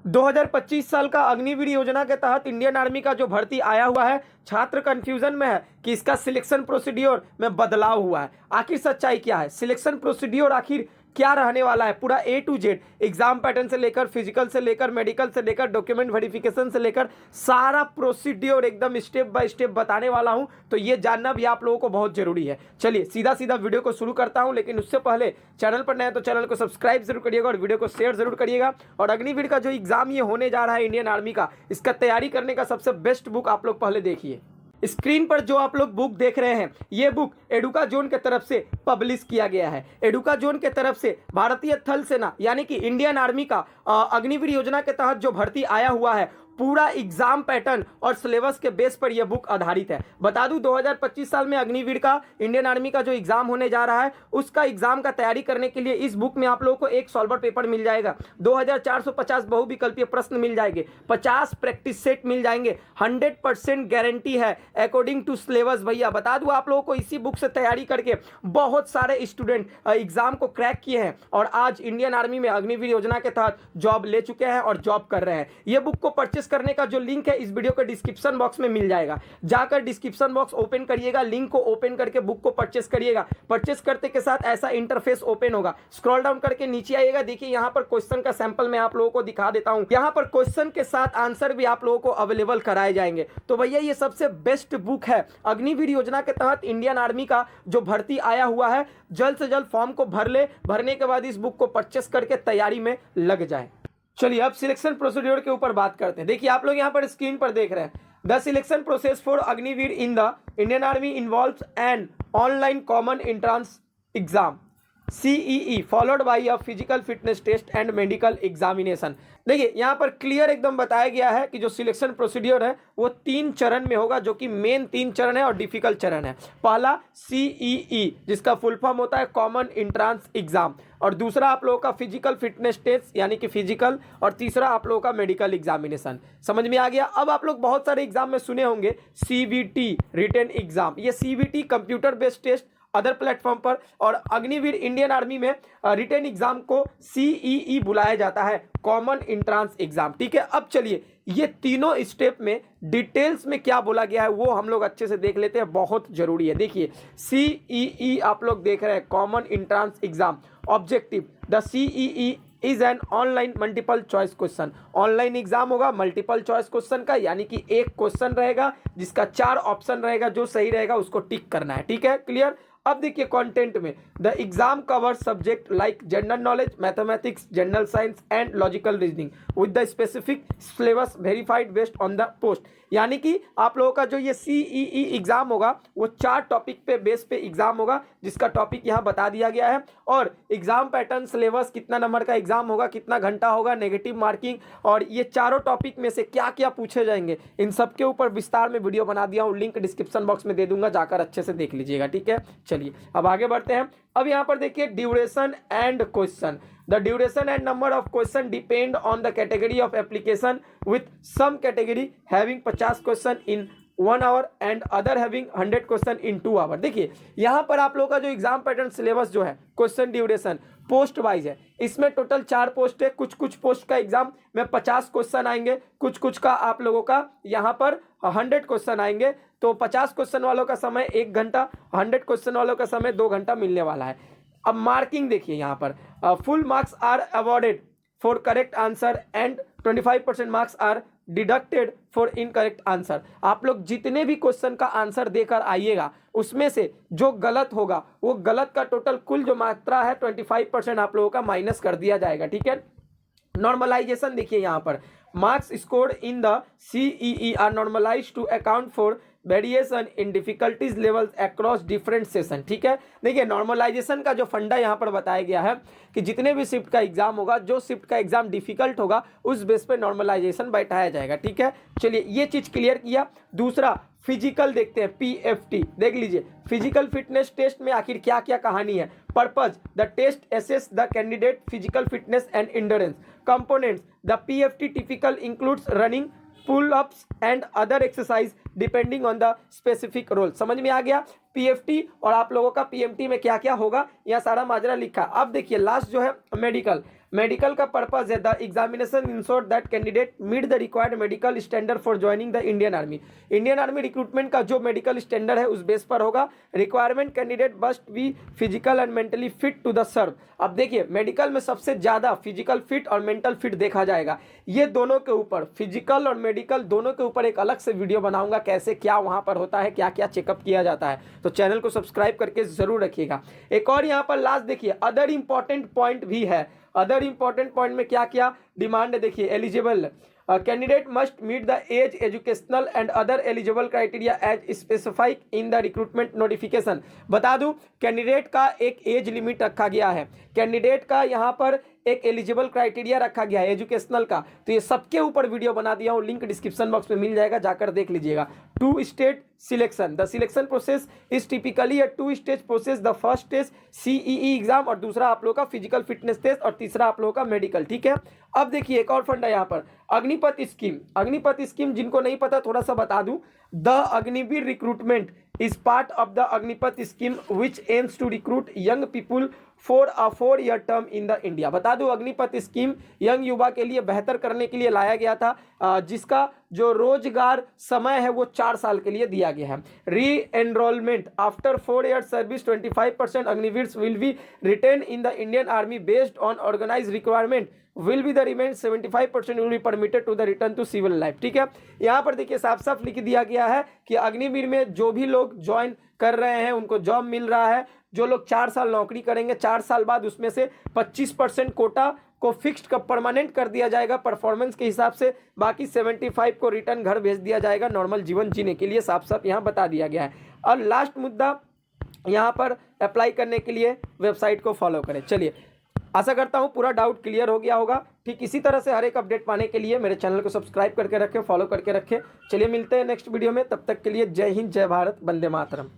2025 साल का अग्निवीर योजना के तहत इंडियन आर्मी का जो भर्ती आया हुआ है, छात्र कंफ्यूजन में है कि इसका सिलेक्शन प्रोसीड्योर में बदलाव हुआ है। आखिर सच्चाई क्या है, सिलेक्शन प्रोसीड्योर आखिर क्या रहने वाला है, पूरा ए टू जेड एग्जाम पैटर्न से लेकर फिजिकल से लेकर मेडिकल से लेकर डॉक्यूमेंट वेरिफिकेशन से लेकर सारा प्रोसीड्योर एकदम स्टेप बाय स्टेप बताने वाला हूं। तो ये जानना भी आप लोगों को बहुत जरूरी है। चलिए सीधा सीधा वीडियो को शुरू करता हूं, लेकिन उससे पहले चैनल पर नए हैं तो चैनल को सब्सक्राइब जरूर करिएगा और वीडियो को शेयर जरूर करिएगा। और अग्निवीर का जो एग्जाम ये होने जा रहा है इंडियन आर्मी का, इसका तैयारी करने का सबसे बेस्ट बुक आप लोग पहले देखिए। स्क्रीन पर जो आप लोग बुक देख रहे हैं, ये बुक एडुका जोन के तरफ से पब्लिश किया गया है। एडुका जोन के तरफ से भारतीय थल सेना यानी कि इंडियन आर्मी का अग्निवीर योजना के तहत जो भर्ती आया हुआ है, पूरा एग्जाम पैटर्न और सिलेबस के बेस पर यह बुक आधारित है। बता दूं 2025 साल में अग्निवीर का इंडियन आर्मी का जो एग्जाम होने जा रहा है, उसका एग्जाम का तैयारी करने के लिए इस बुक में आप लोगों को एक सॉल्वर पेपर मिल जाएगा, 2450 बहुविकल्पीय प्रश्न मिल जाएंगे, 50 प्रैक्टिस सेट मिल जाएंगे, 100% गारंटी है अकॉर्डिंग टू सिलेबस। भैया बता दूं आप लोगों को इसी बुक से तैयारी करके बहुत सारे स्टूडेंट एग्जाम को क्रैक किए हैं और आज इंडियन आर्मी में अग्निवीर योजना के तहत जॉब ले चुके हैं और जॉब कर रहे हैं। ये बुक को परचेस करने का जो लिंक है इस वीडियो के डिस्क्रिप्शन बॉक्स में मिल जाएगा। जाकर डिस्क्रिप्शन बॉक्स ओपन करिएगा, लिंक को ओपन करके बुक को परचेस करिएगा। परचेस करते के साथ ऐसा इंटरफेस ओपन होगा, स्क्रॉल डाउन करके नीचे आइएगा। देखिए यहां पर क्वेश्चन का सैंपल मैं आप लोगों को दिखा देता हूं। यहां पर क्वेश्चन के साथ आंसर भी आप लोगों को अवेलेबल कराए जाएंगे। तो भैया ये सबसे बेस्ट बुक है अग्निवीर योजना के तहत इंडियन आर्मी का जो भर्ती आया हुआ है। जल्द से जल्द फॉर्म को भर ले, भरने के बाद इस बुक को परचेस करके तैयारी में लग जाए। चलिए अब सिलेक्शन प्रोसीड्योर के ऊपर बात करते हैं। देखिए आप लोग यहाँ पर स्क्रीन पर देख रहे हैं, the selection process for Agniveer in the Indian army involves an online common entrance exam CEE followed by a physical fitness test and medical examination. देखिए यहाँ पर क्लियर एकदम बताया गया है कि जो सिलेक्शन प्रोसीड्योर है वो 3 चरण में होगा, जो कि मेन 3 चरण है और डिफिकल्ट चरण है। पहला CEE जिसका फुल फॉर्म होता है कॉमन एंट्रेंस एग्जाम, और दूसरा आप लोगों का फिजिकल फिटनेस टेस्ट यानी कि फिजिकल, और तीसरा आप लोगों का मेडिकल एग्जामिनेशन। समझ में आ गया। अब आप लोग बहुत सारे एग्जाम में सुने होंगे CBT रिटन एग्जाम, ये CBT computer based test other platform पर, और अग्निवीर इंडियन आर्मी में रिटन एग्जाम को CEE बुलाया जाता है, कॉमन एंट्रेंस एग्जाम। ठीक है, अब चलिए ये तीनों स्टेप में डिटेल्स में क्या बोला गया है वो हम लोग अच्छे से देख लेते हैं, बहुत जरूरी है। देखिए CEE आप लोग देख रहे हैं, common entrance exam. Objective, the CEE is an online multiple choice question. Online exam होगा मल्टीपल चॉइस क्वेश्चन का, यानी कि एक क्वेश्चन रहेगा जिसका 4 ऑप्शन रहेगा, जो सही रहेगा उसको टिक करना है। ठीक है, क्लियर। अब देखिए कंटेंट में, the exam cover subject like general knowledge, mathematics, general science and logical reasoning with the specific syllabus verified based on the post. यानी कि आप लोगों का जो ये CEE एग्जाम होगा वो 4 टॉपिक पे बेस पे एग्जाम होगा, जिसका टॉपिक यहाँ बता दिया गया है। और एग्जाम पैटर्न, सिलेबस, कितना नंबर का एग्जाम होगा, कितना घंटा होगा, नेगेटिव मार्किंग, और ये चारों टॉपिक में से क्या क्या पूछे जाएंगे, इन सब के ऊपर विस्तार में वीडियो बना दिया हूँ, लिंक डिस्क्रिप्शन बॉक्स में दे दूंगा, जाकर अच्छे से देख लीजिएगा। ठीक है, चलिए अब आगे बढ़ते हैं। अब यहाँ पर देखिए duration and question. The duration and number of question depend on the category of application, with some category having 50 question in 1 hour and other having 100 question in 2 hour। देखिए यहाँ पर आप लोगों का जो एग्जाम पैटर्न सिलेबस जो है, question duration post wise है। इसमें टोटल 4 पोस्ट है। कुछ कुछ पोस्ट का एग्जाम में 50 क्वेश्चन आएंगे, कुछ कुछ का आप लोगों का यहाँ पर 100 क्वेश्चन आएंगे। तो 50 क्वेश्चन वालों का समय 1 घंटा, 100 क्वेश्चन वालों का समय 2 घंटा मिलने वाला है। अब मार्किंग देखिए यहाँ पर, full marks are awarded for correct answer and 25% marks are deducted for incorrect answer. आप लोग जितने भी क्वेश्चन का आंसर देकर आइएगा, उसमें से जो गलत होगा वो गलत का टोटल कुल जो मात्रा है 25% आप लोगों का माइनस कर दिया जाएगा। ठीक है, नॉर्मलाइजेशन देखिए यहाँ पर, marks scored in the CEE are normalised to account for variation in difficulties levels across different session. ठीक है, देखिए नॉर्मलाइजेशन का जो फंडा यहाँ पर बताया गया है कि जितने भी शिफ्ट का एग्जाम होगा, जो शिफ्ट का एग्जाम डिफिकल्ट होगा उस बेस पे नॉर्मलाइजेशन बैठाया जाएगा। ठीक है, चलिए ये चीज क्लियर किया। दूसरा फिजिकल देखते हैं, PFT देख लीजिए, फिजिकल फिटनेस टेस्ट में आखिर क्या क्या कहानी है। Purpose, the test assess the candidate physical fitness and endurance. Components, the PFT typical includes running, pull ups and other exercise depending on the specific role. समझ में आ गया। PFT और आप लोगों का PMT में क्या क्या होगा, यह सारा माजरा लिखा। अब देखिए लास्ट जो है मेडिकल, मेडिकल का पर्पज है the examination ensure that candidate meet the required medical standard for joining the Indian army. Indian army recruitment का जो मेडिकल स्टैंडर्ड है उस बेस पर होगा। Requirement candidate must be physical and mentally fit to the serve. अब देखिए medical में सबसे ज्यादा फिजिकल फिट और मेंटल फिट देखा जाएगा। ये दोनों के ऊपर, फिजिकल और मेडिकल दोनों के ऊपर एक अलग से वीडियो बनाऊंगा, कैसे क्या वहां पर होता है, क्या क्या चेकअप किया जाता है। तो चैनल को सब्सक्राइब करके जरूर रखिएगा। एक और यहाँ पर लास्ट देखिए अदर इंपॉर्टेंट पॉइंट भी है। अदर इंपॉर्टेंट पॉइंट में क्या क्या डिमांड है देखिए। Eligible candidate must meet the age, educational and other eligible criteria as specified in the recruitment notification. बता दूं कैंडिडेट का एक एज लिमिट रखा गया है, कैंडिडेट का यहाँ पर एक एलिजिबल क्राइटेरिया रखा गया है एजुकेशनल का। तो ये सबके ऊपर वीडियो बना दिया हूँ, लिंक डिस्क्रिप्शन बॉक्स में मिल जाएगा, जाकर देख लीजिएगा। 2 stage selection, the selection process is typically a 2 stage process. The first stage CEE exam और दूसरा आप लोगों का फिजिकल फिटनेस टेस्ट और तीसरा आप लोगों का मेडिकल। ठीक है, अब देखिए एक और फंड है यहाँ पर अग्निपथ स्कीम। अग्निपथ स्कीम जिनको नहीं पता थोड़ा सा बता दूं, the Agniveer recruitment is part of the Agnipath scheme which aims to recruit young people for a 4-year term in the India। बता दूं अग्निपथ स्कीम यंग युवा के लिए बेहतर करने के लिए लाया गया था, जिसका जो रोजगार समय है वो 4 साल के लिए दिया गया है। Re enrolment after 4 years service 25% Agniveers will be retained in the Indian army based on organise requirement will be the remain 75% will be permitted to the return to civil life। ठीक है, यहाँ पर देखिए साफ साफ लिख दिया गया है कि अग्निवीर में जो भी लोग ज्वाइन कर रहे हैं उनको जॉब मिल रहा है। जो लोग 4 साल नौकरी करेंगे 4 साल बाद उसमें से 25% कोटा को फिक्स्ड का परमानेंट कर दिया जाएगा परफॉर्मेंस के हिसाब से, बाकी 75 को रिटर्न घर भेज दिया जाएगा नॉर्मल जीवन जीने के लिए। साफ साफ यहाँ बता दिया गया है। और लास्ट मुद्दा यहाँ पर अप्लाई करने के लिए वेबसाइट को फॉलो करें। चलिए, आशा करता हूँ पूरा डाउट क्लियर हो गया होगा। ठीक इसी तरह से हर एक अपडेट पाने के लिए मेरे चैनल को सब्सक्राइब करके रखें, फॉलो करके रखें। चलिए मिलते हैं नेक्स्ट वीडियो में, तब तक के लिए जय हिंद, जय भारत, वंदे मातरम।